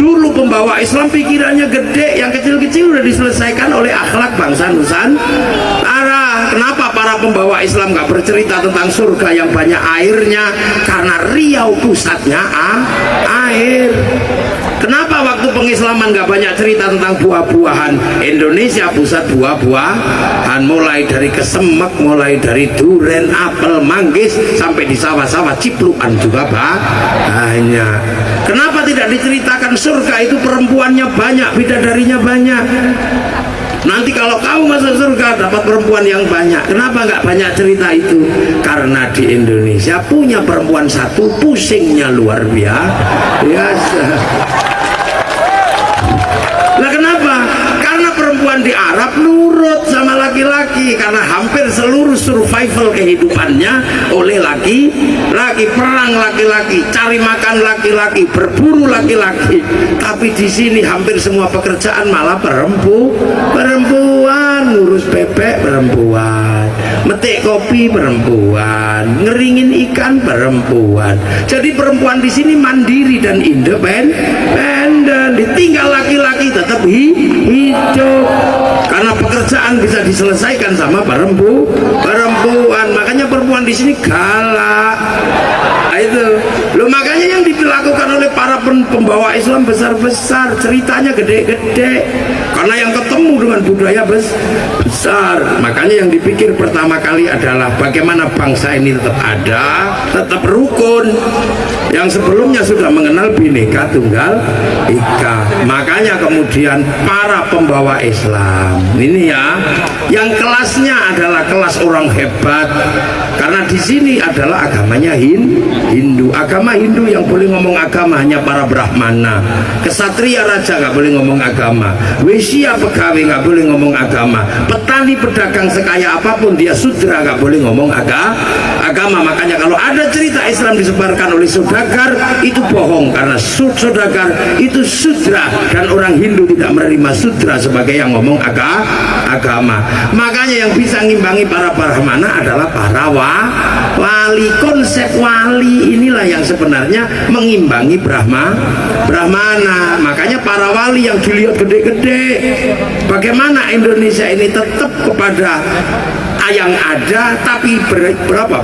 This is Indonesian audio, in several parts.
Dulu pembawa Islam pikirannya gede, yang kecil-kecil udah diselesaikan oleh akhlak bangsa Nusantara. Kenapa para pembawa Islam gak bercerita tentang surga yang banyak airnya? Karena Riau pusatnya air. Kenapa waktu pengislaman gak banyak cerita tentang buah-buahan? Indonesia pusat buah-buahan, mulai dari kesemek, mulai dari duren, apel, manggis, sampai di sawah-sawah ciplukan juga banyak. Kenapa tidak diceritakan surga itu perempuannya banyak, bidadarinya banyak? Nanti kalau kamu masuk surga dapat perempuan yang banyak. Kenapa nggak banyak cerita itu? Karena di Indonesia punya perempuan satu, pusingnya luar biasa. Lah kenapa? Karena perempuan di Arab nurut sama laki-laki, karena hampir seluruh survival kehidupannya oleh laki-laki, perang laki-laki, cari makan laki-laki, berburu laki-laki. Tapi di sini hampir semua pekerjaan malah perempuan, ngurus bebek perempuan, metik kopi perempuan, ngeringin ikan perempuan. Jadi perempuan di sini mandiri dan independen, ditinggal laki-laki tetap hidup karena pekerjaan bisa diselesaikan sama perempuan. Makanya perempuan di sini galak. Nah, itu loh, makanya yang dilakukan oleh para pembawa Islam besar-besar, ceritanya gede-gede, karena yang ketemu dengan budaya besar. Makanya yang dipikir pertama kali adalah bagaimana bangsa ini tetap ada, tetap rukun, yang sebelumnya sudah mengenal Bhinneka Tunggal Ika. Makanya kemudian para pembawa Islam ini ya, yang kelasnya adalah kelas orang hebat, karena di sini adalah agamanya Hindu. Agama Hindu yang boleh ngomong agama hanya para Brahmana. Kesatria raja nggak boleh ngomong agama. Wisya pegawai nggak boleh ngomong agama. Petani pedagang sekaya apapun dia sudra nggak boleh ngomong agama. Makanya kalau ada cerita Islam disebarkan oleh saudagar itu bohong, karena saudagar itu sudra dan orang Hindu tidak menerima sudra sebagai yang ngomong agama. Makanya yang bisa ngimbangi para Brahmana adalah para wali. Konsep wali inilah yang sebenarnya mengimbangi Brahmana. Makanya para wali yang dilihat gede-gede, bagaimana Indonesia ini tetap kepada yang ada, tapi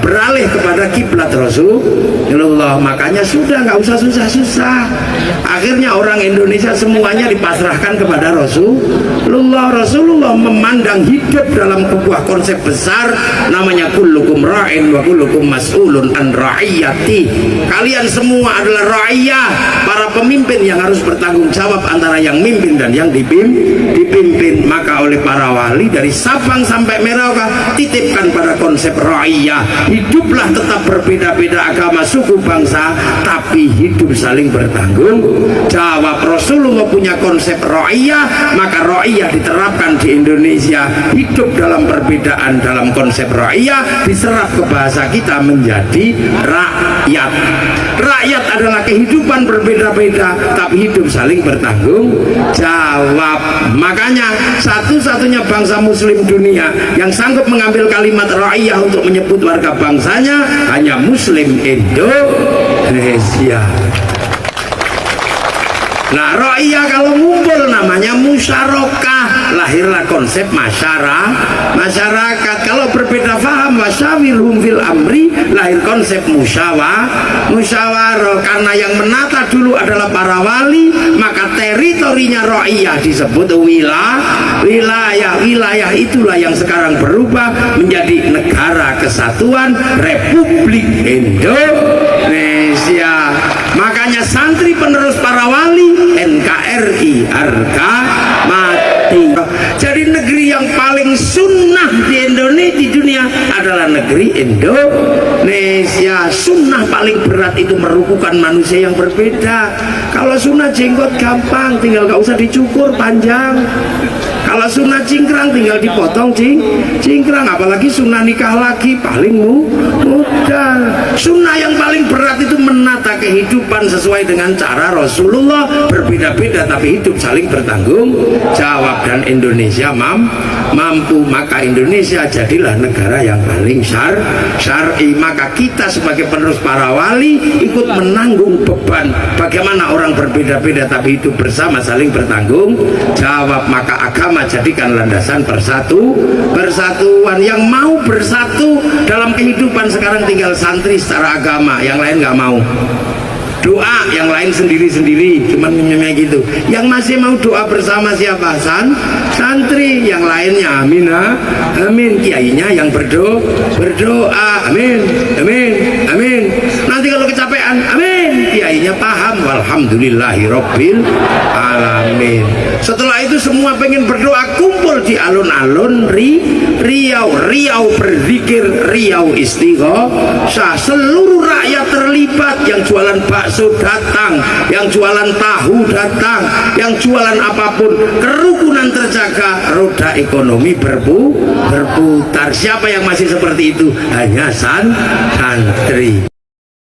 beralih kepada kiblat Rasulullah. Makanya sudah nggak usah susah-susah. Akhirnya orang Indonesia semuanya dipasrahkan kepada Rasulullah. Rasulullah memandang hidup dalam sebuah konsep besar namanya kullukum ra'in wa kullukum mas'ulun an ra'iyati. Kalian semua adalah ra'iyah, para pemimpin yang harus bertanggung jawab antara yang mimpin dan yang dipimpin. Maka oleh para wali dari Sabang sampai Merauke titipkan pada konsep ra'iyah. Hiduplah tetap berbeda-beda agama, suku, bangsa, tapi hidup saling bertanggung jawab. Rasulullah punya konsep ra'iyah, maka ra'iyah diterapkan di Indonesia. Hidup dalam perbedaan dalam konsep ra'iyah diserap ke bahasa kita menjadi rakyat. Rakyat adalah kehidupan berbeda-beda tapi hidup saling bertanggung jawab. Makanya satu-satunya bangsa muslim dunia yang sanggup mengambil kalimat ra'iyah untuk menyebut warga bangsanya hanya Muslim Indonesia. Nah, ra'iyah kalau ngumpul namanya musyarakah, lahirlah konsep masyarakat. Kalau berbeda faham wasyawirhum fil amri, lahir konsep musyawarah. Karena yang menata dulu adalah para wali, maka teritorinya ra'iyah disebut wilayah. Wilayah itulah yang sekarang berubah menjadi Negara Kesatuan Republik Indonesia. Makanya santri penerus para wali NKRI harga mati. Jadi negeri yang paling sunnah di Indonesia, di dunia adalah negeri Indonesia. Sunnah paling berat itu merukukan manusia yang berbeda. Kalau sunnah jenggot gampang, tinggal gak usah dicukur panjang. Kalau sunnah cingkrang tinggal dipotong cingkrang, apalagi sunnah nikah lagi paling mudah. Sunnah yang paling berat itu menata kehidupan sesuai dengan cara Rasulullah, berbeda-beda tapi hidup saling bertanggung jawab. Dan Indonesia mampu, maka Indonesia jadilah negara yang paling syar'i. Maka kita sebagai penerus para wali ikut menanggung beban bagaimana orang berbeda-beda tapi hidup bersama saling bertanggung jawab. Maka agama jadikan landasan persatuan. Yang mau bersatu dalam kehidupan sekarang tinggal santri secara agama, yang lain nggak mau. Doa yang lain sendiri-sendiri, cuman gitu. Yang masih mau doa bersama siapa? Santri. Yang lainnya amin, amin. Kiainya yang berdoa amin, amin, amin. Nanti kalau kecapean amin, kiainya paham walhamdulillahirabbil alamin. Setelah itu semua pengen berdoa, kumpul di alun-alun Riau berzikir, Riau istighosah. Seluruh rakyat terlibat, yang jualan bakso datang, yang jualan tahu datang, yang jualan apapun, kerukunan terjaga, roda ekonomi berputar. Siapa yang masih seperti itu? Hanya santri.